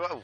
Oh.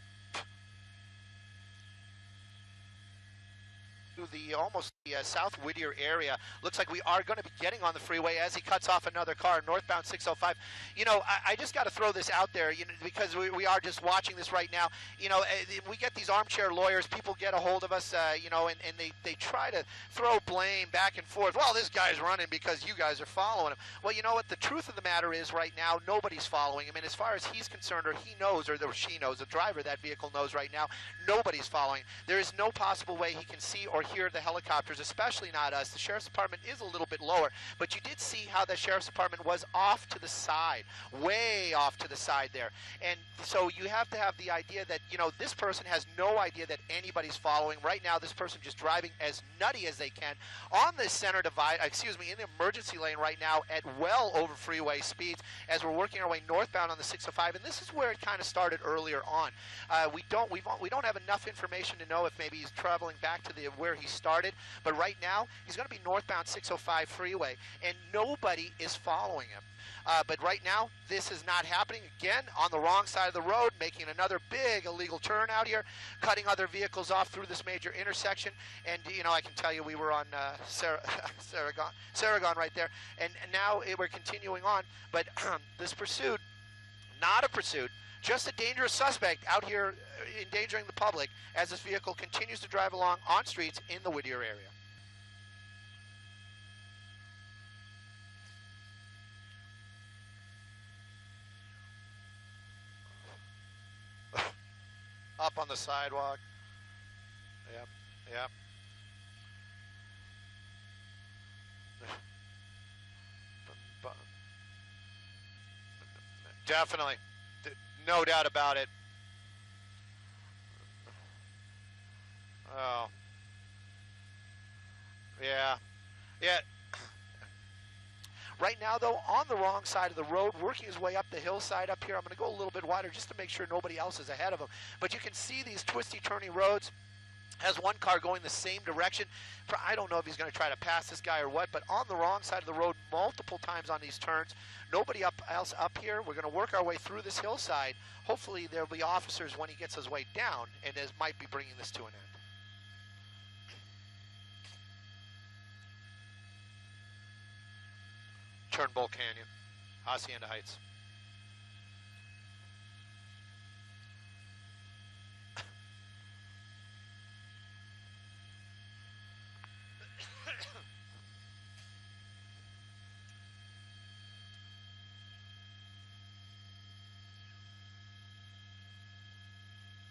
The almost the South Whittier area. Looks like we are going to be getting on the freeway as he cuts off another car, northbound 605. You know, I just got to throw this out there, you know, because we are just watching this right now. You know, we get these armchair lawyers, people get a hold of us, you know, and they try to throw blame back and forth. Well, this guy's running because you guys are following him. Well, you know what? The truth of the matter is right now, nobody's following him. And as far as he's concerned, or he knows, or she knows, the driver of that vehicle knows right now, nobody's following. There is no possible way he can see or hear the helicopters, especially not us. The Sheriff's Department is a little bit lower, but you did see how the Sheriff's Department was off to the side, way off to the side there. And so you have to have the idea that, you know, this person has no idea that anybody's following. Right now, this person just driving as nutty as they can on the center divide, in the emergency lane right now at well over freeway speeds as we're working our way northbound on the 605. And this is where it kind of started earlier on. We don't have enough information to know if maybe he's traveling back to where he started, but right now he's going to be northbound 605 freeway and nobody is following him. But right now this is not happening. Again, on the wrong side of the road, making another big illegal turn out here, cutting other vehicles off through this major intersection. And you know, I can tell you we were on Saragon right there, and now we're continuing on. But this pursuit, not a pursuit, just a dangerous suspect out here endangering the public as this vehicle continues to drive along on streets in the Whittier area. Up on the sidewalk. Yep, yep. Definitely. No doubt about it. Oh. Yeah. Yeah. Right now, though, on the wrong side of the road, working his way up the hillside up here. I'm going to go a little bit wider just to make sure nobody else is ahead of him. But you can see these twisty, turny roads. Has one car going the same direction. I don't know if he's going to try to pass this guy or what, but on the wrong side of the road multiple times on these turns. Nobody else up here. We're going to work our way through this hillside. Hopefully there'll be officers when he gets his way down, and this might be bringing this to an end. Turnbull Canyon, Hacienda Heights.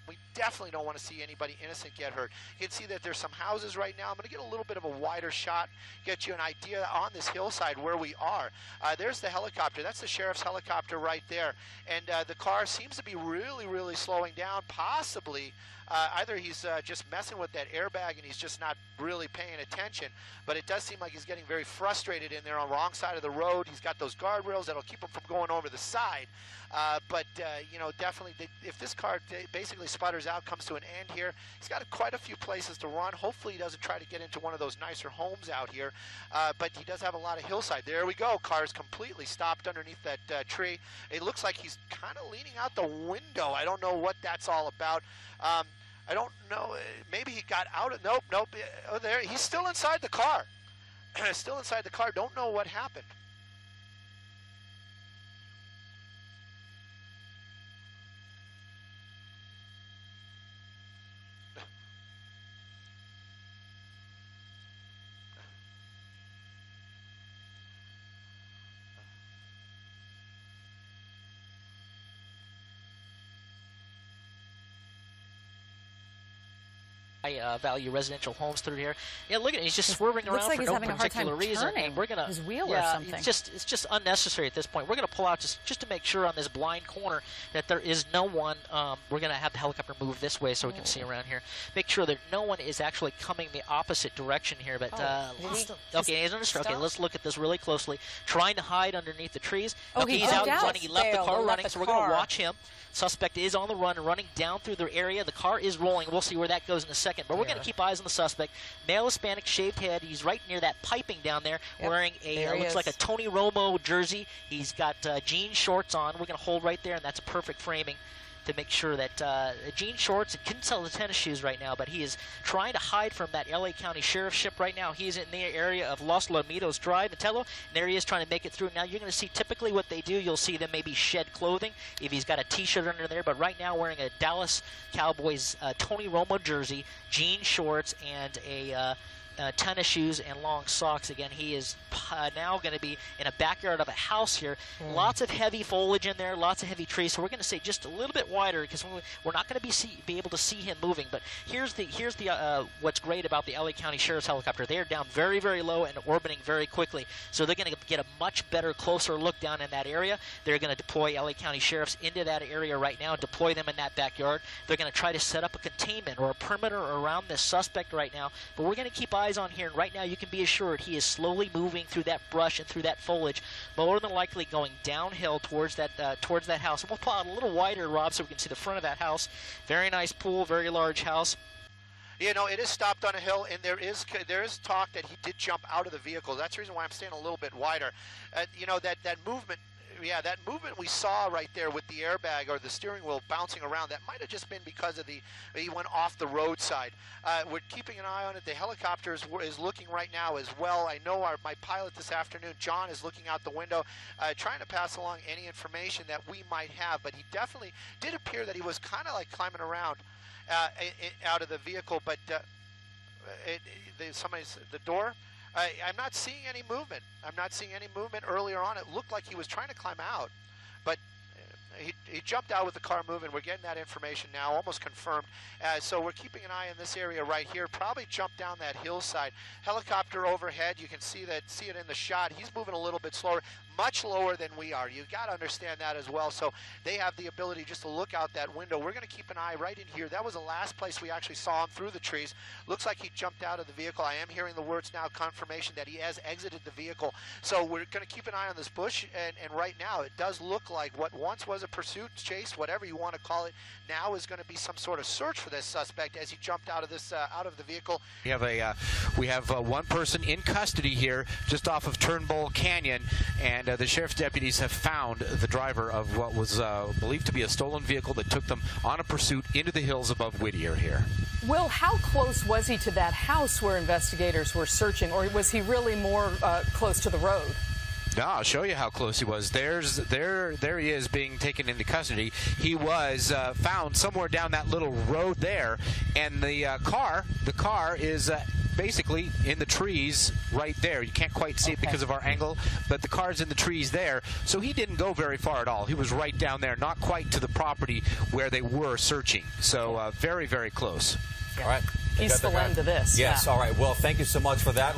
We definitely don't want to see anybody innocent get hurt. You can see that there's some houses right now. I'm going to get a little bit of a wider shot, get you an idea on this hillside where we are. There's the helicopter. That's the sheriff's helicopter right there. And the car seems to be really, really slowing down. Possibly either he's just messing with that airbag and he's just not really paying attention. But it does seem like he's getting very frustrated in there on the wrong side of the road. He's got those guardrails that'll keep him from going over the side. You know, definitely, if this car basically sputters out, comes to an end here, he's got quite a few places to run. Hopefully he doesn't try to get into one of those nicer homes out here, but he does have a lot of hillside. There we go. Car's completely stopped underneath that tree. It looks like he's kind of leaning out the window. I don't know what that's all about. I don't know. Maybe he got out of, nope. Oh, there, he's still inside the car. Still inside the car. Don't know what happened. Value residential homes through here. Yeah, look at it. He's just swerving around like for no particular reason. And we're gonna his wheel or something. It's just unnecessary at this point. We're gonna pull out just to make sure on this blind corner that there is no one. We're gonna have the helicopter move this way so we can see around here. Make sure that no one is actually coming the opposite direction here. But okay, he's under. Okay, let's look at this really closely. Trying to hide underneath the trees. Oh, okay, he's out running. He left the car running, so we're gonna watch him. Suspect is on the run, running down through the area. The car is rolling. We'll see where that goes in a second. But we're going to keep eyes on the suspect. Male Hispanic, shaved head. He's right near that piping down there, wearing a looks like a Tony Romo jersey. He's got jean shorts on. We're going to hold right there, and that's a perfect framing to make sure that Gene Shorts couldn't sell the tennis shoes right now, but he is trying to hide from that LA County Sheriff's ship right now. He's in the area of Los Lomitos Drive, Metello, and there he is trying to make it through. Now you're going to see typically what they do, you'll see them maybe shed clothing if he's got a t-shirt under there, but right now wearing a Dallas Cowboys Tony Romo jersey, jean shorts, and a tennis shoes and long socks. Again, he is now going to be in a backyard of a house here. Lots of heavy foliage in there, lots of heavy trees. So we're going to say just a little bit wider because we're not going to be able to see him moving. But here's the what's great about the LA County Sheriff's helicopter. They are down very, very low and orbiting very quickly. So they're going to get a much better, closer look down in that area. They're going to deploy LA County Sheriffs into that area right now, deploy them in that backyard. They're going to try to set up a containment or a perimeter around this suspect right now. But we're going to keep eyes on here, and right now you can be assured he is slowly moving through that brush and through that foliage, more than likely going downhill towards that house. And we'll pull out a little wider, Rob, so we can see the front of that house. Very nice pool, very large house. You know, it is stopped on a hill, and there is talk that he did jump out of the vehicle. That's the reason why I'm staying a little bit wider. You know, that movement. Yeah, that movement we saw right there with the airbag or the steering wheel bouncing around, that might have just been because of he went off the roadside. We're keeping an eye on it. The helicopter is looking right now as well. I know my pilot this afternoon, John, is looking out the window, trying to pass along any information that we might have, but he definitely did appear that he was kind of like climbing around out of the vehicle, but the door. I'm not seeing any movement. I'm not seeing any movement earlier on. It looked like he was trying to climb out, but he jumped out with the car moving. We're getting that information now, almost confirmed. So we're keeping an eye in this area right here. Probably jumped down that hillside. Helicopter overhead. You can see it in the shot. He's moving a little bit slower, much lower than we are. You got to understand that as well. So they have the ability just to look out that window. We're going to keep an eye right in here. That was the last place we actually saw him through the trees. Looks like he jumped out of the vehicle. I am hearing the words now, confirmation that he has exited the vehicle. So we're going to keep an eye on this bush. And right now it does look like what once was a pursuit, chase, whatever you want to call it, now is going to be some sort of search for this suspect as he jumped out of the vehicle. We have one person in custody here just off of Turnbull Canyon, and the sheriff's deputies have found the driver of what was believed to be a stolen vehicle that took them on a pursuit into the hills above Whittier here. Will, how close was he to that house where investigators were searching, or was he really more close to the road? No, I'll show you how close he was. There he is being taken into custody. He was found somewhere down that little road there, and the car is basically in the trees right there. You can't quite see it because of our angle, but the car's in the trees there. So he didn't go very far at all. He was right down there, not quite to the property where they were searching. So very, very close. All right. Peaceful end to this. Yes. Yeah. All right. Well, thank you so much for that.